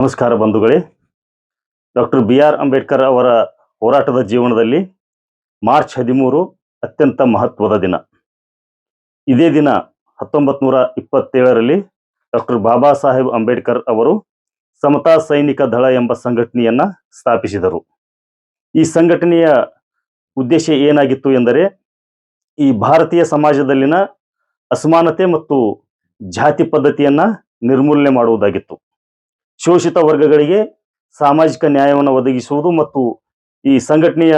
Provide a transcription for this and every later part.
ನಮಸ್ಕಾರ ಬಂಧುಗಳೇ. Doctor B R. Ambedkar ಅವರ ಹೋರಾಟದ ಜೀವನದಲ್ಲಿ ಮಾರ್ಚ್ 13 ಅತ್ಯಂತ ಮಹತ್ವದ ದಿನ. ಇದೇ ದಿನ 1927ರಲ್ಲಿ ಡಾಕ್ಟರ್ ಬಾಬಾ ಸಾಹೇಬ್ ಅಂಬೇಡ್ಕರ್ ಅವರು ಸಮತಾ ಸೈನಿಕ ದಳ ಎಂಬ ಸಂಘಟನೆಯನ್ನ ಸ್ಥಾಪಿಸಿದರು. ಈ ಸಂಘಟನೆಯ ಉದ್ದೇಶ ಏನಾಗಿತ್ತು ಎಂದರೆ, ಈ ಭಾರತೀಯ ಸಮಾಜದಲ್ಲಿನ ಅಸಮಾನತೆ ಮತ್ತು ಜಾತಿ ಪದ್ಧತಿಯನ್ನ ನಿರ್ಮೂಲನೆ ಮಾಡುವುದಾಗಿತ್ತು. ಶೋಷಿತ ವರ್ಗಗಳಿಗೆ ಸಾಮಾಜಿಕ ನ್ಯಾಯವನ್ನು ಒದಗಿಸುವುದು ಮತ್ತು ಈ ಸಂಘಟನೆಯ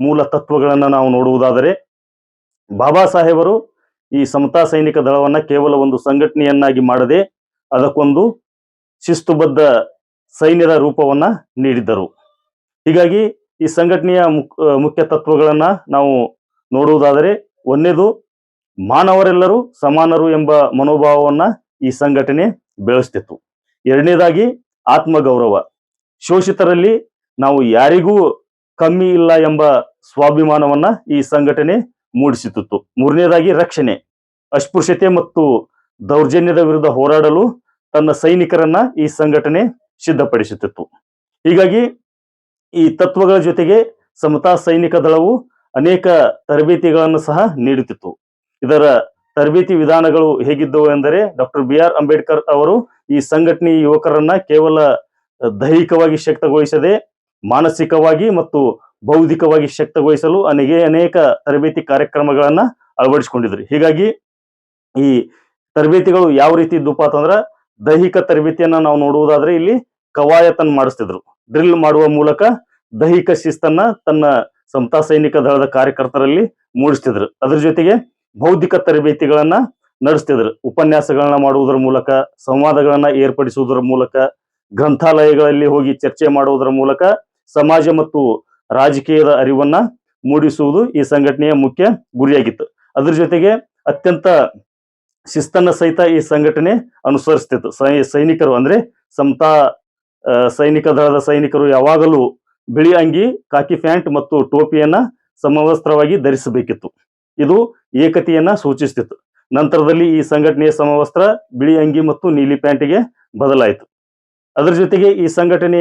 ಮೂಲ ತತ್ವಗಳನ್ನು ನಾವು ನೋಡುವುದಾದರೆ, ಬಾಬಾ ಸಾಹೇಬರು ಈ ಸಮತಾ ಸೈನಿಕ ದಳವನ್ನ ಕೇವಲ ಒಂದು ಸಂಘಟನೆಯನ್ನಾಗಿ ಮಾಡದೆ ಅದಕ್ಕೊಂದು ಶಿಸ್ತುಬದ್ಧ ಸೈನ್ಯದ ರೂಪವನ್ನ ನೀಡಿದ್ದರು. ಹೀಗಾಗಿ ಈ ಸಂಘಟನೆಯ ಮುಖ್ಯ ತತ್ವಗಳನ್ನ ನಾವು ನೋಡುವುದಾದರೆ, ಒಂದನೇದು ಮಾನವರೆಲ್ಲರೂ ಸಮಾನರು ಎಂಬ ಮನೋಭಾವವನ್ನ ಈ ಸಂಘಟನೆ ಬೆಳೆಸ್ತಿತ್ತು. ಎರಡನೇದಾಗಿ ಆತ್ಮಗೌರವ, ಶೋಷಿತರಲ್ಲಿ ನಾವು ಯಾರಿಗೂ ಕಮ್ಮಿ ಇಲ್ಲ ಎಂಬ ಸ್ವಾಭಿಮಾನವನ್ನ ಈ ಸಂಘಟನೆ ಮೂಡಿಸುತ್ತಿತ್ತು. ಮೂರನೇದಾಗಿ ರಕ್ಷಣೆ, ಅಸ್ಪೃಶ್ಯತೆ ಮತ್ತು ದೌರ್ಜನ್ಯದ ವಿರುದ್ಧ ಹೋರಾಡಲು ತನ್ನ ಸೈನಿಕರನ್ನ ಈ ಸಂಘಟನೆ ಸಿದ್ಧಪಡಿಸುತ್ತಿತ್ತು. ಹೀಗಾಗಿ ಈ ತತ್ವಗಳ ಜೊತೆಗೆ ಸಮತಾ ಸೈನಿಕ ದಳವು ಅನೇಕ ತರಬೇತಿಗಳನ್ನು ಸಹ ನೀಡುತ್ತಿತ್ತು. ಇದರ ತರಬೇತಿ ವಿಧಾನಗಳು ಹೇಗಿದ್ದವು ಎಂದರೆ, ಡಾಕ್ಟರ್ ಬಿ.ಆರ್. ಅಂಬೇಡ್ಕರ್ ಅವರು ಈ ಸಂಘಟನೆ ಯುವಕರನ್ನ ಕೇವಲ ದೈಹಿಕವಾಗಿ ಶಕ್ತಗೊಳಿಸದೆ ಮಾನಸಿಕವಾಗಿ ಮತ್ತು ಬೌದ್ಧಿಕವಾಗಿ ಶಕ್ತಗೊಳಿಸಲು ಅನೇಕ ತರಬೇತಿ ಕಾರ್ಯಕ್ರಮಗಳನ್ನ ಅಳವಡಿಸಿಕೊಂಡಿದ್ರು. ಹೀಗಾಗಿ ಈ ತರಬೇತಿಗಳು ಯಾವ ರೀತಿ ಇದ್ದಪ್ಪ ಅಂತಂದ್ರ, ದೈಹಿಕ ತರಬೇತಿಯನ್ನ ನಾವು ನೋಡುವುದಾದ್ರೆ ಇಲ್ಲಿ ಕವಾಯತನ್ನು ಮಾಡಿಸ್ತಿದ್ರು. ಡ್ರಿಲ್ ಮಾಡುವ ಮೂಲಕ ದೈಹಿಕ ಶಿಸ್ತನ್ನ ತನ್ನ ಸಮತಾ ಸೈನಿಕ ದಳದ ಕಾರ್ಯಕರ್ತರಲ್ಲಿ ಮೂಡಿಸ್ತಿದ್ರು. ಅದ್ರ ಜೊತೆಗೆ ಬೌದ್ಧಿಕ ತರಬೇತಿಗಳನ್ನ ನಡೆಸ್ತಿದ್ರು. ಉಪನ್ಯಾಸಗಳನ್ನ ಮಾಡುವುದರ ಮೂಲಕ, ಸಂವಾದಗಳನ್ನ ಏರ್ಪಡಿಸುವುದರ ಮೂಲಕ, ಗ್ರಂಥಾಲಯಗಳಲ್ಲಿ ಹೋಗಿ ಚರ್ಚೆ ಮಾಡುವುದರ ಮೂಲಕ ಸಮಾಜ ಮತ್ತು ರಾಜಕೀಯದ ಅರಿವನ್ನ ಮೂಡಿಸುವುದು ಈ ಸಂಘಟನೆಯ ಮುಖ್ಯ ಗುರಿಯಾಗಿತ್ತು. ಅದ್ರ ಜೊತೆಗೆ ಅತ್ಯಂತ ಶಿಸ್ತನ್ನ ಸಹಿತ ಈ ಸಂಘಟನೆ ಅನುಸರಿಸ್ತಿತ್ತು. ಸೈನಿಕರು ಅಂದ್ರೆ ಸಮತಾ ಸೈನಿಕ ದಳದ ಸೈನಿಕರು ಯಾವಾಗಲೂ ಬಿಳಿ ಅಂಗಿ, ಕಾಕಿ ಪ್ಯಾಂಟ್ ಮತ್ತು ಟೋಪಿಯನ್ನ ಸಮವಸ್ತ್ರವಾಗಿ ಧರಿಸಬೇಕಿತ್ತು. ಇದು ಏಕತೆಯನ್ನ ಸೂಚಿಸ್ತಿತ್ತು. ನಂತರದಲ್ಲಿ ಈ ಸಂಘಟನೆಯ ಸಮವಸ್ತ್ರ ಬಿಳಿ ಅಂಗಿ ಮತ್ತು ನೀಲಿ ಪ್ಯಾಂಟಿಗೆ ಬದಲಾಯಿತು. ಅದರ ಜೊತೆಗೆ ಈ ಸಂಘಟನೆ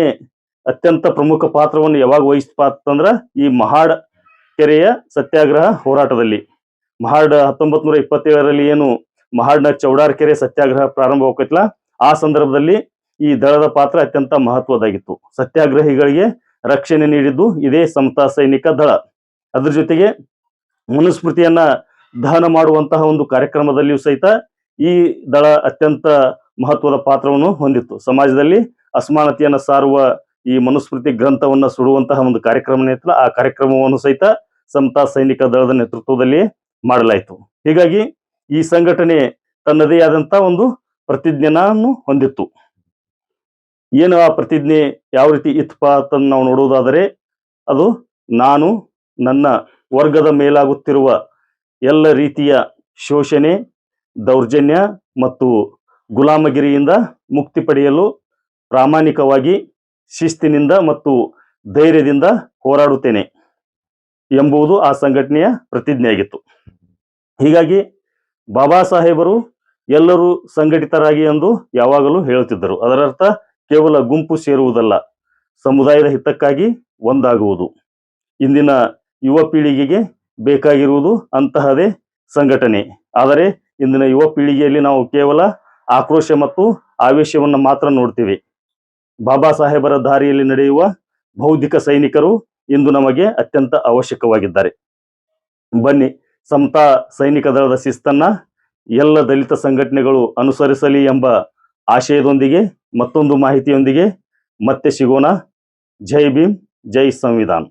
ಅತ್ಯಂತ ಪ್ರಮುಖ ಪಾತ್ರವನ್ನು ಯಾವಾಗ ವಹಿಸ್ತಾ ಅಂತಂದ್ರ, ಈ ಮಹಾಡ್ ಕೆರೆಯ ಸತ್ಯಾಗ್ರಹ ಹೋರಾಟದಲ್ಲಿ. ಮಹಾಡ್ 1927ರಲ್ಲಿ ಏನು ಮಹಾಡ್ನ ಚೌಡಾರ್ ಕೆರೆ ಸತ್ಯಾಗ್ರಹ ಪ್ರಾರಂಭವಾಗೈತಲ್ಲ, ಆ ಸಂದರ್ಭದಲ್ಲಿ ಈ ದಳದ ಪಾತ್ರ ಅತ್ಯಂತ ಮಹತ್ವದಾಗಿತ್ತು. ಸತ್ಯಾಗ್ರಹಿಗಳಿಗೆ ರಕ್ಷಣೆ ನೀಡಿದ್ದು ಇದೇ ಸಮತಾ ಸೈನಿಕ ದಳ. ಅದ್ರ ಜೊತೆಗೆ ಮನುಸ್ಮೃತಿಯನ್ನ ದಹನ ಮಾಡುವಂತಹ ಒಂದು ಕಾರ್ಯಕ್ರಮದಲ್ಲಿಯೂ ಸಹಿತ ಈ ದಳ ಅತ್ಯಂತ ಮಹತ್ವದ ಪಾತ್ರವನ್ನು ಹೊಂದಿತ್ತು. ಸಮಾಜದಲ್ಲಿ ಅಸಮಾನತೆಯನ್ನು ಸಾರುವ ಈ ಮನುಸ್ಮೃತಿ ಗ್ರಂಥವನ್ನ ಸುಡುವಂತಹ ಒಂದು ಕಾರ್ಯಕ್ರಮ ಇತ್ತಲ್ಲ, ಆ ಕಾರ್ಯಕ್ರಮವನ್ನು ಸಹಿತ ಸಮತಾ ಸೈನಿಕ ದಳದ ನೇತೃತ್ವದಲ್ಲಿ ಮಾಡಲಾಯಿತು. ಹೀಗಾಗಿ ಈ ಸಂಘಟನೆ ತನ್ನದೇ ಆದಂತ ಒಂದು ಪ್ರತಿಜ್ಞೆಯನ್ನು ಹೊಂದಿತ್ತು. ಏನು ಆ ಪ್ರತಿಜ್ಞೆ ಯಾವ ರೀತಿ ಇತ್ತಪ್ಪ ಅಂತ ನಾವು ನೋಡುವುದಾದರೆ, ಅದು ನಾನು ನನ್ನ ವರ್ಗದ ಮೇಲಾಗುತ್ತಿರುವ ಎಲ್ಲ ರೀತಿಯ ಶೋಷಣೆ, ದೌರ್ಜನ್ಯ ಮತ್ತು ಗುಲಾಮಗಿರಿಯಿಂದ ಮುಕ್ತಿ ಪಡೆಯಲು ಪ್ರಾಮಾಣಿಕವಾಗಿ ಶಿಸ್ತಿನಿಂದ ಮತ್ತು ಧೈರ್ಯದಿಂದ ಹೋರಾಡುತ್ತೇನೆ ಎಂಬುದು ಆ ಸಂಘಟನೆಯ ಪ್ರತಿಜ್ಞೆಯಾಗಿತ್ತು. ಹೀಗಾಗಿ ಬಾಬಾ ಸಾಹೇಬರು ಎಲ್ಲರೂ ಸಂಘಟಿತರಾಗಿ ಎಂದು ಯಾವಾಗಲೂ ಹೇಳುತ್ತಿದ್ದರು. ಅದರರ್ಥ ಕೇವಲ ಗುಂಪು ಸೇರುವುದಲ್ಲ, ಸಮುದಾಯದ ಹಿತಕ್ಕಾಗಿ ಒಂದಾಗುವುದು. ಇಂದಿನ ಯುವ ಪೀಳಿಗೆಗೆ ಬೇಕಾಗಿರುವುದು ಅಂತಹದೇ ಸಂಘಟನೆ. ಆದರೆ ಇಂದಿನ ಯುವ ಪೀಳಿಗೆಯಲ್ಲಿ ನಾವು ಕೇವಲ ಆಕ್ರೋಶ ಮತ್ತು ಆವೇಶವನ್ನು ಮಾತ್ರ ನೋಡ್ತೀವಿ. ಬಾಬಾ ಸಾಹೇಬರ ದಾರಿಯಲ್ಲಿ ನಡೆಯುವ ಬೌದ್ಧಿಕ ಸೈನಿಕರು ಇಂದು ನಮಗೆ ಅತ್ಯಂತ ಅವಶ್ಯಕವಾಗಿದ್ದಾರೆ. ಬನ್ನಿ, ಸಮತಾ ಸೈನಿಕ ದಳದ ಶಿಸ್ತನ್ನ ಎಲ್ಲ ದಲಿತ ಸಂಘಟನೆಗಳು ಅನುಸರಿಸಲಿ ಎಂಬ ಆಶಯದೊಂದಿಗೆ ಮತ್ತೊಂದು ಮಾಹಿತಿಯೊಂದಿಗೆ ಮತ್ತೆ ಸಿಗೋಣ. ಜೈ ಭೀಮ್, ಜೈ ಸಂವಿಧಾನ್.